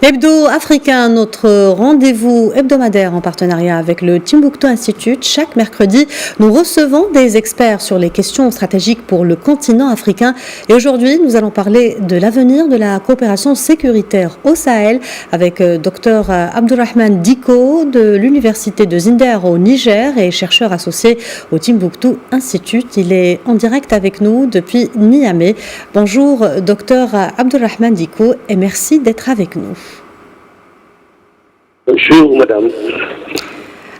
Hebdo africain, notre rendez-vous hebdomadaire en partenariat avec le Timbuktu Institute. Chaque mercredi, nous recevons des experts sur les questions stratégiques pour le continent africain. Et aujourd'hui, nous allons parler de l'avenir de la coopération sécuritaire au Sahel avec Dr Abdurrahman Diko de l'Université de Zinder au Niger et chercheur associé au Timbuktu Institute. Il est en direct avec nous depuis Niamey. Bonjour Dr Abdurrahman Diko et merci d'être avec nous. Bonjour, madame.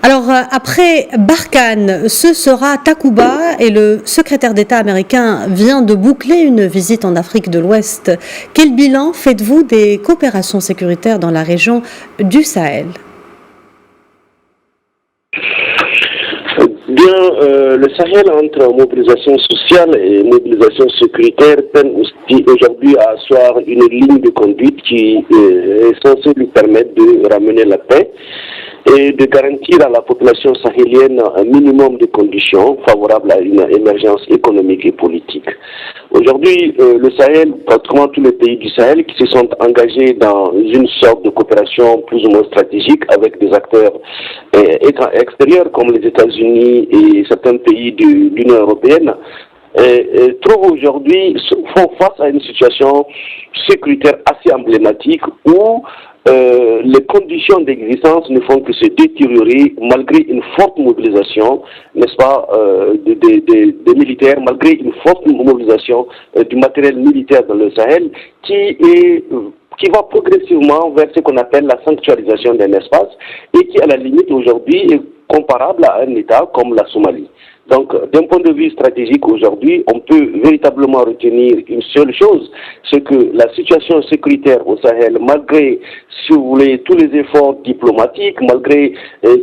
Alors, après Barkhane, ce sera Takuba et le secrétaire d'État américain vient de boucler une visite en Afrique de l'Ouest. Quel bilan faites-vous des coopérations sécuritaires dans la région du Sahel ? Le Sahel, entre mobilisation sociale et mobilisation sécuritaire, peine aujourd'hui à asseoir une ligne de conduite qui est censée lui permettre de ramener la paix et de garantir à la population sahélienne un minimum de conditions favorables à une émergence économique et politique. Aujourd'hui, le Sahel, pratiquement tous les pays du Sahel qui se sont engagés dans une sorte de coopération plus ou moins stratégique avec des acteurs extérieurs comme les États-Unis et certains pays de l'Union européenne, trouvent aujourd'hui, font face à une situation sécuritaire assez emblématique où les conditions d'existence ne font que se détériorer malgré une forte mobilisation, n'est-ce pas, des militaires, malgré une forte mobilisation du matériel militaire dans le Sahel qui va progressivement vers ce qu'on appelle la sanctuarisation d'un espace et qui, à la limite, aujourd'hui, est comparable à un État comme la Somalie. Donc, d'un point de vue stratégique, aujourd'hui, on peut véritablement retenir une seule chose, c'est que la situation sécuritaire au Sahel, malgré, si vous voulez, tous les efforts diplomatiques, malgré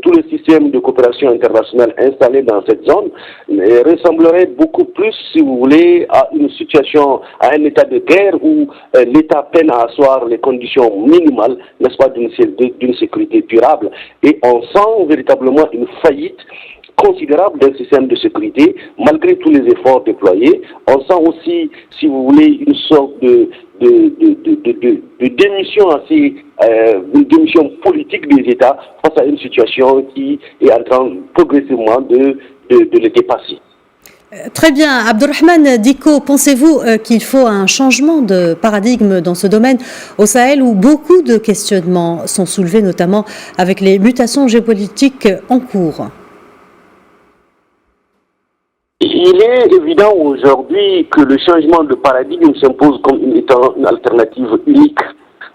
tout le système de coopération internationale installé dans cette zone, ressemblerait beaucoup plus, si vous voulez, à une situation, à un état de guerre où l'État peine à asseoir les conditions minimales, n'est-ce pas, d'une sécurité durable. Et on sent véritablement une faillite considérable d'un système de sécurité, malgré tous les efforts déployés. On sent aussi, si vous voulez, une sorte de démission une démission politique des États face à une situation qui est en train progressivement de les dépasser. Très bien. Abdurrahman Diko, pensez-vous qu'il faut un changement de paradigme dans ce domaine au Sahel où beaucoup de questionnements sont soulevés, notamment avec les mutations géopolitiques en cours ? Il est évident aujourd'hui que le changement de paradigme s'impose comme une alternative unique,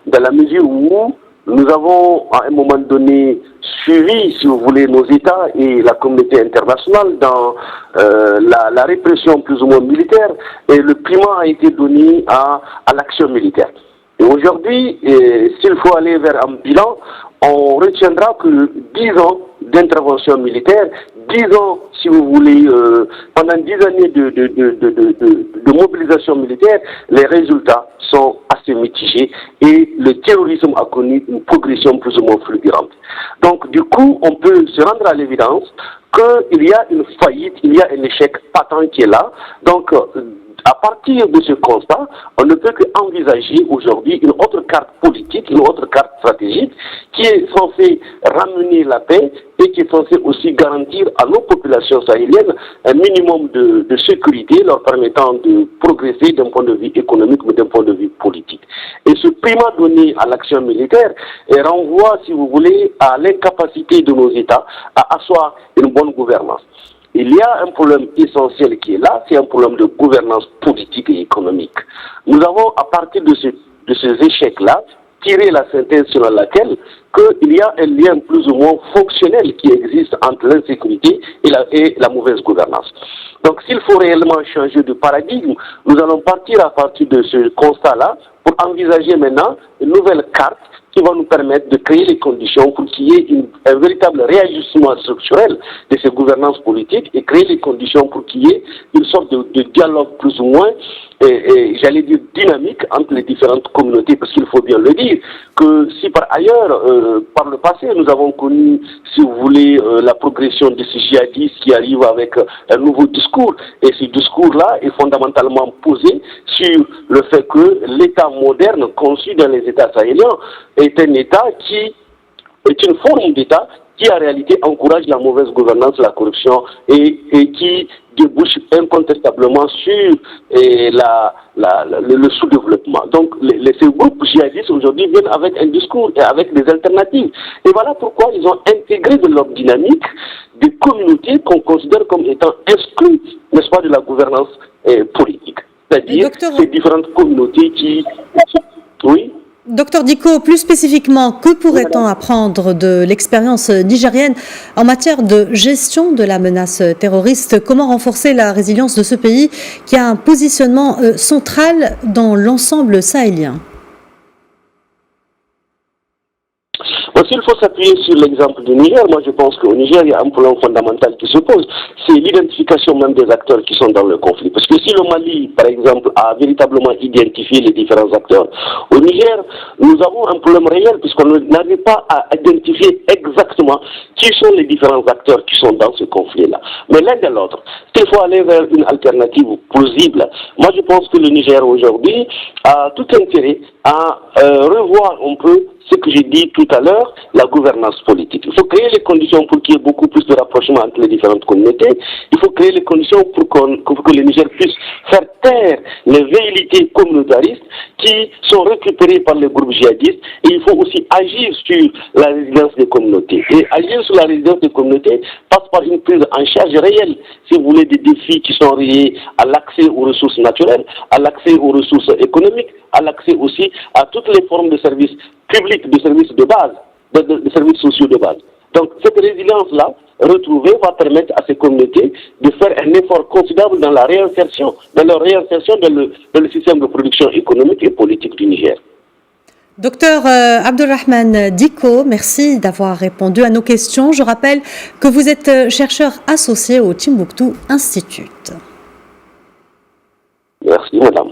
dans la mesure où nous avons à un moment donné suivi, si vous voulez, nos États et la communauté internationale dans la répression plus ou moins militaire, et le primat a été donné à l'action militaire. Et aujourd'hui, s'il faut aller vers un bilan, on retiendra que 10 ans d'intervention militaire, 10 ans, si vous voulez, pendant 10 années de mobilisation militaire, les résultats sont assez mitigés et le terrorisme a connu une progression plus ou moins fulgurante. Donc, du coup, on peut se rendre à l'évidence qu'il y a une faillite, il y a un échec patent qui est là. Donc, à partir de ce constat, on ne peut qu'envisager aujourd'hui une autre carte politique, une autre carte stratégique qui est censée ramener la paix et qui est censée aussi garantir à nos populations sahéliennes un minimum de sécurité leur permettant de progresser d'un point de vue économique mais d'un point de vue politique. Et ce primat donné à l'action militaire renvoie, si vous voulez, à l'incapacité de nos États à asseoir une bonne gouvernance. Il y a un problème essentiel qui est là, c'est un problème de gouvernance politique et économique. Nous avons, à partir de ces échecs-là, tiré la synthèse selon laquelle qu'il y a un lien plus ou moins fonctionnel qui existe entre l'insécurité et la mauvaise gouvernance. Donc s'il faut réellement changer de paradigme, nous allons partir à partir de ce constat-là pour envisager maintenant une nouvelle carte qui va nous permettre de créer les conditions pour qu'il y ait un véritable réajustement structurel de ces gouvernances politiques et créer les conditions pour qu'il y ait une sorte de dialogue plus ou moins, j'allais dire dynamique entre les différentes communautés, parce qu'il faut bien le dire, que si par ailleurs, par le passé, nous avons connu, si vous voulez, la progression de ces djihadistes qui arrivent avec un nouveau discours, et ce discours-là est fondamentalement posé sur le fait que l'État moderne conçu dans les États sahéliens est un État qui est une forme d'État qui en réalité encourage la mauvaise gouvernance, la corruption et qui débouche incontestablement sur le sous-développement. Donc ces groupes djihadistes aujourd'hui viennent avec un discours et avec des alternatives. Et voilà pourquoi ils ont intégré de leur dynamique des communautés qu'on considère comme étant exclues, n'est-ce pas, de la gouvernance politique. C'est-à-dire ces différentes communautés qui... Oui. Docteur Diko, plus spécifiquement, que pourrait-on apprendre de l'expérience nigérienne en matière de gestion de la menace terroriste? Comment renforcer la résilience de ce pays qui a un positionnement central dans l'ensemble sahélien? S'il faut s'appuyer sur l'exemple du Niger, moi je pense qu'au Niger, il y a un problème fondamental qui se pose. C'est l'identification même des acteurs qui sont dans le conflit. Parce que si le Mali, par exemple, a véritablement identifié les différents acteurs, au Niger, nous avons un problème réel puisqu'on n'arrive pas à identifier exactement qui sont les différents acteurs qui sont dans ce conflit-là. Mais l'un de l'autre, il faut aller vers une alternative plausible. Moi je pense que le Niger aujourd'hui a tout intérêt à revoir un peu ce que j'ai dit tout à l'heure, la gouvernance politique. Il faut créer les conditions pour qu'il y ait beaucoup plus de rapprochement entre les différentes communautés. Il faut créer les conditions pour que le Niger puisse faire taire les velléités communautaristes qui sont récupérées par les groupes djihadistes. Et il faut aussi agir sur la résilience des communautés. Et agir sur la résilience des communautés passe par une prise en charge réelle, si vous voulez, des défis qui sont liés à l'accès aux ressources naturelles, à l'accès aux ressources économiques, à l'accès aussi à toutes les formes de services publics, de services de base, de services sociaux de base. Donc cette résilience-là, retrouvée, va permettre à ces communautés de faire un effort considérable dans la réinsertion, dans le système de production économique et politique du Niger. Docteur Abdelrahman Diko, merci d'avoir répondu à nos questions. Je rappelle que vous êtes chercheur associé au Timbuktu Institute. Merci, madame.